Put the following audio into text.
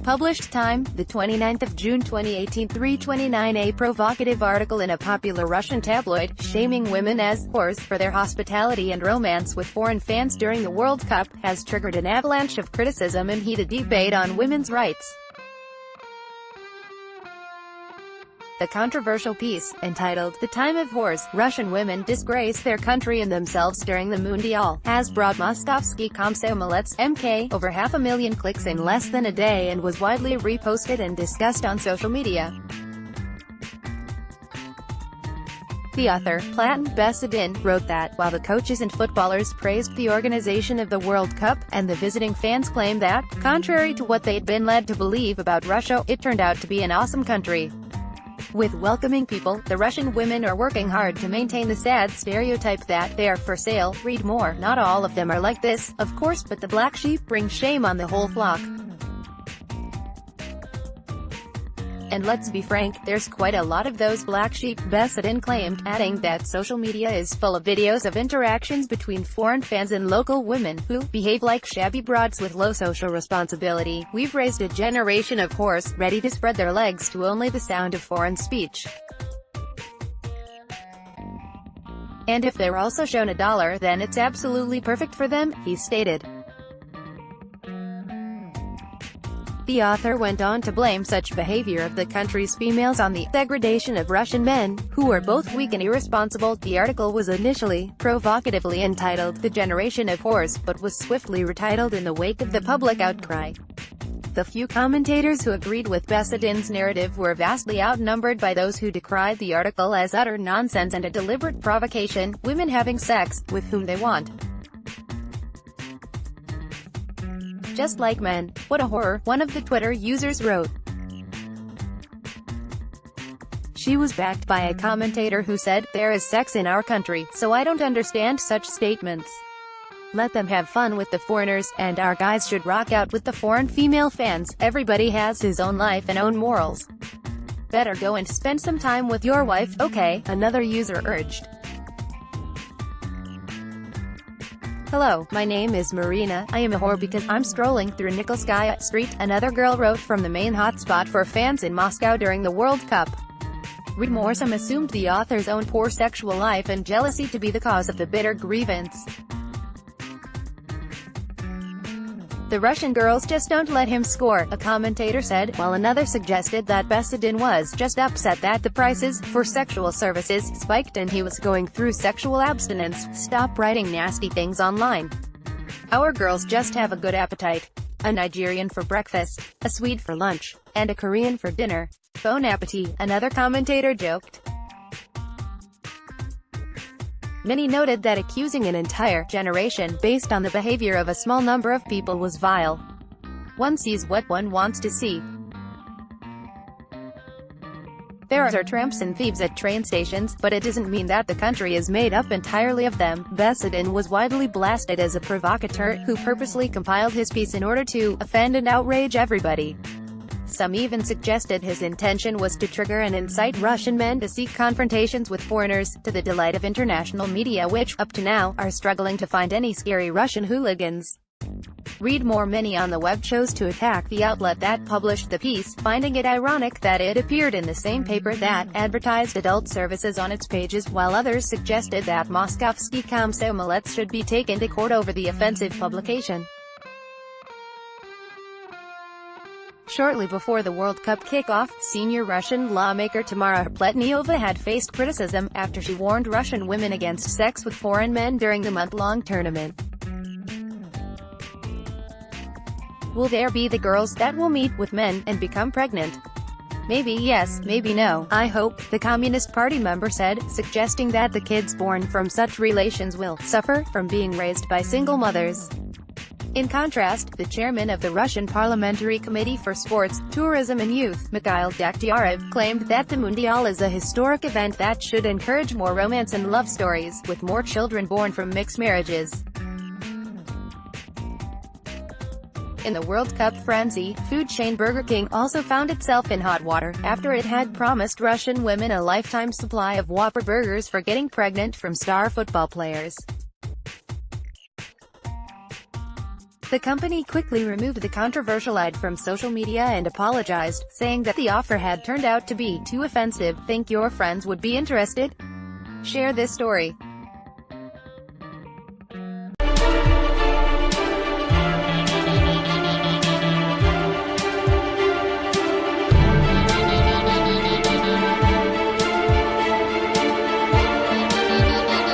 Published time, the 29th of June 2018, 3:29. A provocative article in a popular Russian tabloid, shaming women as whores for their hospitality and romance with foreign fans during the World Cup, has triggered an avalanche of criticism and heated debate on women's rights. The controversial piece, entitled "The Time of Whores, Russian Women Disgrace Their Country and Themselves During the Mundial," has brought Moskovsky Komsomolets (MK) over 500,000 clicks in less than a day and was widely reposted and discussed on social media. The author, Platon Besedin, wrote that, while the coaches and footballers praised the organization of the World Cup, and the visiting fans claimed that, contrary to what they'd been led to believe about Russia, it turned out to be an awesome country. With welcoming people, the Russian women are working hard to maintain the sad stereotype that they are for sale. Read more. Not all of them are like this, of course, but the black sheep bring shame on the whole flock. And let's be frank, there's quite a lot of those black sheep, Besedin claimed, adding that social media is full of videos of interactions between foreign fans and local women, who behave like shabby broads with low social responsibility. We've raised a generation of whores, ready to spread their legs to only the sound of foreign speech. And if they're also shown $1, then it's absolutely perfect for them, he stated. The author went on to blame such behavior of the country's females on the degradation of Russian men, who are both weak and irresponsible. The article was initially, provocatively entitled, "The Generation of Whores," but was swiftly retitled in the wake of the public outcry. The few commentators who agreed with Besedin's narrative were vastly outnumbered by those who decried the article as utter nonsense and a deliberate provocation, women having sex, with whom they want. Just like men. What a horror, one of the Twitter users wrote. She was backed by a commentator who said, "There is sex in our country, so I don't understand such statements. Let them have fun with the foreigners, and our guys should rock out with the foreign female fans. Everybody has his own life and own morals. Better go and spend some time with your wife, okay?" another user urged. "Hello, my name is Marina. I am a whore because I'm strolling through Nikolskaya Street," another girl wrote from the main hotspot for fans in Moscow during the World Cup. Read more. Some assumed the author's own poor sexual life and jealousy to be the cause of the bitter grievance. "The Russian girls just don't let him score," a commentator said, while another suggested that Besedin was just upset that the prices for sexual services spiked and he was going through sexual abstinence. "Stop writing nasty things online. Our girls just have a good appetite. A Nigerian for breakfast, a Swede for lunch, and a Korean for dinner. Bon appetit," another commentator joked. Many noted that accusing an entire generation, based on the behavior of a small number of people, was vile. One sees what one wants to see. There are tramps and thieves at train stations, but it doesn't mean that the country is made up entirely of them. Besedin was widely blasted as a provocateur, who purposely compiled his piece in order to offend and outrage everybody. Some even suggested his intention was to trigger and incite Russian men to seek confrontations with foreigners, to the delight of international media which, up to now, are struggling to find any scary Russian hooligans. Read more. Many on the web chose to attack the outlet that published the piece, finding it ironic that it appeared in the same paper that advertised adult services on its pages, while others suggested that Moskovsky Komsomolets should be taken to court over the offensive publication. Shortly before the World Cup kickoff, senior Russian lawmaker Tamara Pletnyova had faced criticism, after she warned Russian women against sex with foreign men during the month-long tournament. Will there be the girls that will meet with men and become pregnant? Maybe yes, maybe no. I hope, the Communist Party member said, suggesting that the kids born from such relations will suffer from being raised by single mothers. In contrast, the chairman of the Russian Parliamentary Committee for Sports, Tourism and Youth, Mikhail Dakhtyarev, claimed that the Mundial is a historic event that should encourage more romance and love stories, with more children born from mixed marriages. In the World Cup frenzy, food chain Burger King also found itself in hot water, after it had promised Russian women a lifetime supply of Whopper burgers for getting pregnant from star football players. The company quickly removed the controversial ad from social media and apologized, saying that the offer had turned out to be too offensive. Think your friends would be interested? Share this story.